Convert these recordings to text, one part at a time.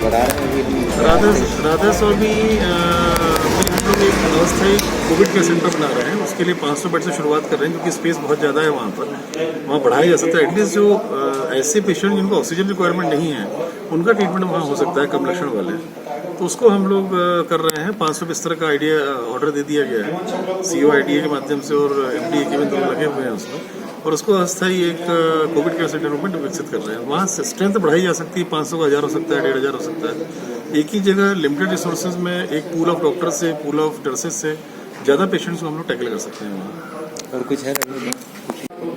बढ़ा रहे हैं राधा स्वामी में हम लोग एक अस्थायी कोविड केयर सेंटर बना रहे हैं। उसके लिए 500 बेड से शुरुआत कर रहे हैं, क्योंकि स्पेस बहुत ज़्यादा है वहाँ पर। वहाँ बढ़ाया जा सकता है। एटलीस्ट जो ऐसे पेशेंट जिनको ऑक्सीजन रिक्वायरमेंट नहीं है, उनका ट्रीटमेंट वहाँ हो सकता है, कम लक्षण वाले। तो उसको हम लोग कर रहे हैं। 500 बिस्तर का आइडिया ऑर्डर दे दिया गया है COIDA के माध्यम से, और MDA के भी दोनों लगे हुए हैं उसमें। और उसको अस्थायी एक कोविड केयर सेंटर में विकसित कर रहे हैं। वहाँ स्ट्रेंथ बढ़ाई जा सकती है। 500 का 1000 हो सकता है, 1500 हो सकता है। एक ही जगह लिमिटेड रिसोर्सेज में एक पूल ऑफ डॉक्टर से, पूल ऑफ नर्सेज से ज़्यादा पेशेंट्स को हम लोग टैकल कर सकते हैं वहाँ। और कुछ है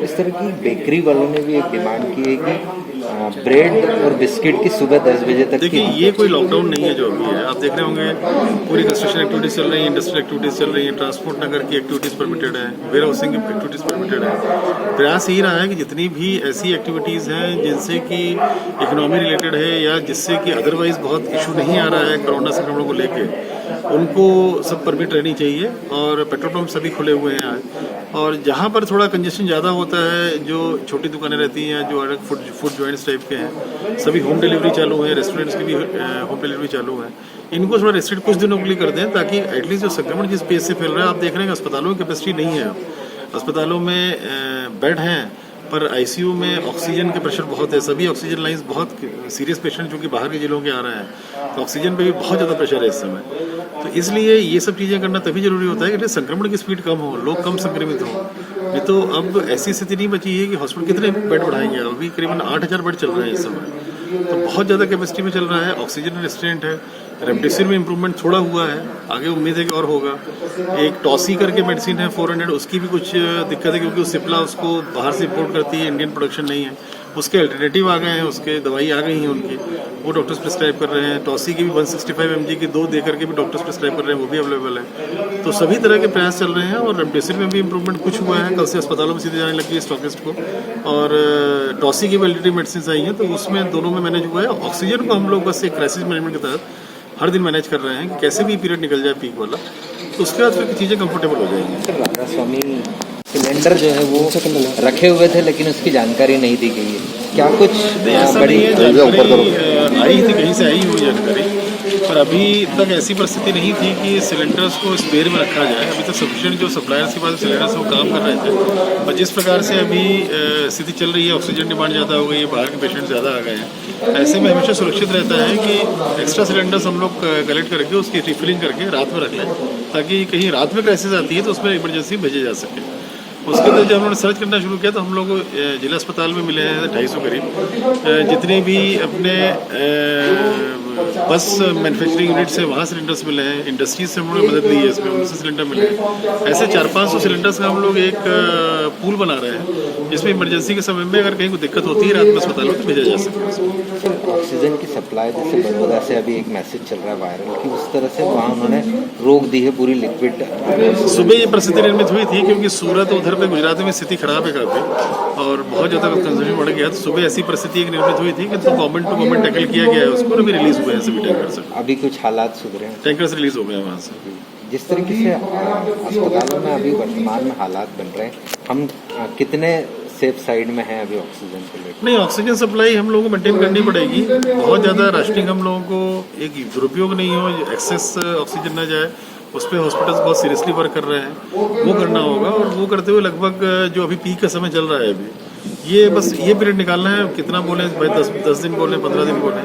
इस तरह की बेकरी वालों ने भी एक डिमांड की है कि ब्रेड और बिस्किट की सुबह 10 बजे तक। देखिए, ये कोई लॉकडाउन नहीं है जो अभी है। आप देख रहे होंगे पूरी कंस्ट्रक्शन एक्टिविटीज चल रही है, इंडस्ट्रियल एक्टिविटीज चल रही है, ट्रांसपोर्ट नगर की एक्टिविटीज परमिटेड है, वेयर हाउसिंग की एक्टिविटीज परमिटेड है। प्रयास यही रहा है कि जितनी भी ऐसी एक्टिविटीज हैं जिनसे कि इकोनॉमी रिलेटेड है या जिससे कि अदरवाइज बहुत इशू नहीं आ रहा है कोरोना संक्रमण को लेके, उनको सब परमिट रहनी चाहिए। और पेट्रोल पंप सभी खुले हुए हैं आज। और जहाँ पर थोड़ा कंजेशन ज़्यादा होता है, जो छोटी दुकानें रहती हैं, जो अलग फूड जॉइंट्स टाइप के हैं, सभी होम डिलीवरी चालू है, रेस्टोरेंट्स की भी होम डिलीवरी चालू है। इनको थोड़ा रेस्ट्रिक्ट कुछ दिनों के लिए कर दें, ताकि एटलीस्ट जो संक्रमण जिस पेस से फैल रहा है, आप देख रहे हैं अस्पतालों की कैपेसिटी नहीं है। अस्पतालों में बेड हैं, पर ICU में ऑक्सीजन के प्रेशर बहुत है। सभी ऑक्सीजन लाइंस, बहुत सीरियस पेशेंट जो कि बाहर के जिलों के आ रहे हैं, तो ऑक्सीजन पे भी बहुत ज़्यादा प्रेशर है इस समय। तो इसलिए ये सब चीज़ें करना तभी जरूरी होता है कि संक्रमण की स्पीड कम हो, लोग कम संक्रमित हों। नहीं तो अब ऐसी स्थिति नहीं बची है कि हॉस्पिटल कितने बेड बढ़ाएंगे। अभी करीबन 8000 बेड चल रहे हैं इस समय, तो बहुत ज़्यादा कैपेसिटी में चल रहा है। ऑक्सीजन रेस्टोरेंट है, रेमडेसिविर में इंप्रूवमेंट थोड़ा हुआ है, आगे उम्मीद है कि और होगा। एक टॉसी करके मेडिसिन है 400, उसकी भी कुछ दिक्कत है, क्योंकि सिप्ला उसको बाहर से इंपोर्ट करती है, इंडियन प्रोडक्शन नहीं है। उसके अल्टरनेटिव आ गए हैं, उसके दवाई आ गई हैं उनकी, वो डॉक्टर्स प्रिस्क्राइब कर रहे हैं। टॉसी की भी 165 mg की 2 दे करके भी डॉक्टर्स प्रिस्क्राइब कर रहे हैं, वो भी अवेलेबल है। तो सभी तरह के प्रयास चल रहे हैं। और रेमडेसिविर में भी इंप्रूवमेंट कुछ हुआ है, कल से अस्पतालों में सीधे जाने लगी है स्टॉकिस्ट को। और टॉसी की वैलिडिटी मेडिसिन आई हैं, तो उसमें दोनों में मैनेज हुआ है। ऑक्सीजन को हम लोग बस एक क्राइसिस मैनेजमेंट के तहत हर दिन मैनेज कर रहे हैं कि कैसे भी पीरियड निकल जाए पीक वाला, तो उसके बाद फिर चीज़ें कंफर्टेबल हो जाएंगी। सर, राधा स्वामी सिलेंडर जो है वो रखे हुए थे, लेकिन उसकी जानकारी नहीं दी गई है। क्या कुछ बड़ी आई थी, कहीं से आई हुई जानकारी, पर अभी तक ऐसी परिस्थिति नहीं थी कि सिलेंडर्स को स्पेयर में रखा जाए। अभी तक सफिशिएंट जो सप्लायर्स के पास सिलेंडर्स वो काम कर रहे थे। और जिस प्रकार से अभी स्थिति चल रही है, ऑक्सीजन डिमांड ज़्यादा हो गई है, बाहर के पेशेंट ज़्यादा आ गए हैं, ऐसे में हमेशा सुरक्षित रहता है कि एक्स्ट्रा सिलेंडर्स हम लोग कलेक्ट करके उसकी रिफिलिंग करके रात में रख लें, ताकि कहीं रात में क्राइसिस आती है तो उसमें इमरजेंसी भेजे जा सके। उसके बाद जब हमने सर्च करना शुरू किया, तो हम लोग जिला अस्पताल में मिले हैं 250 करीब। जितने भी अपने बस मैन्युफैक्चरिंग यूनिट से वहाँ सिलेंडर्स मिले हैं, इंडस्ट्रीज से हम लोग मदद ली है, इसमें उनसे सिलेंडर मिले हैं। ऐसे 400-500 सिलेंडर्स का हम लोग एक पूल बना रहे हैं, जिसमें इमरजेंसी के समय में अगर कहीं कोई दिक्कत होती है रात में अस्पतालों में भेजा जा सके। ऑक्सीजन की सप्लाई जैसे बड़ौदा से अभी एक मैसेज चल रहा है वायरल कि उस तरह से वहाँ उन्होंने रोक दी है पूरी लिक्विड। सुबह ये परिस्थिति निर्मित हुई थी, क्योंकि सूरत उधर पे गुजरात में स्थिति खराब है काफ़ी, और बहुत ज़्यादा कंजम्पशन बढ़ गया। तो सुबह ऐसी परिस्थिति एक निर्मित हुई थी कि तो गवर्नमेंट टू गवर्नमेंट टैकल किया गया है उसको, अभी रिलीज हुए हैं सभी टैंकर्स। अभी कुछ हालात सुधरे हैं, टैंकर्स रिलीज हो गए हैं वहाँ से। जिस तरीके से अस्पतालों में अभी वर्तमान में हालात बन रहे हैं, हम कितने सेफ साइड में हैं अभी ऑक्सीजन को लेकर? नहीं, ऑक्सीजन सप्लाई हम लोगों को मेंटेन करनी पड़ेगी। बहुत ज़्यादा राशनिंग हम लोगों को एक दुरुपयोग नहीं हो, एक्सेस ऑक्सीजन ना जाए, उस पर हॉस्पिटल्स बहुत सीरियसली वर्क कर रहे हैं, वो करना होगा। और वो करते हुए लगभग जो अभी पीक का समय चल रहा है, अभी ये बस ये पीरियड निकालना है। कितना बोले भाई, 10 दिन बोले, 15 दिन बोले,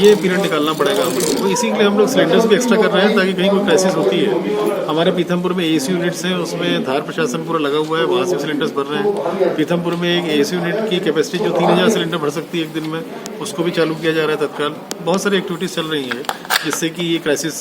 ये पीरियड निकालना पड़ेगा हम लोग को। इसी के लिए हम लोग सिलेंडर्स भी एक्स्ट्रा कर रहे हैं, ताकि कहीं कोई क्राइसिस होती है। हमारे पीथमपुर में AAC यूनिट्स हैं, उसमें धार प्रशासन पूरा लगा हुआ है, वहाँ से सिलेंडर्स भर रहे हैं। पीथमपुर में एक AAC यूनिट की कैपेसिटी जो 3000 सिलेंडर भर सकती है एक दिन में, उसको भी चालू किया जा रहा है तत्काल। बहुत सारी एक्टिविटीज़ चल रही हैं जिससे कि ये क्राइसिस से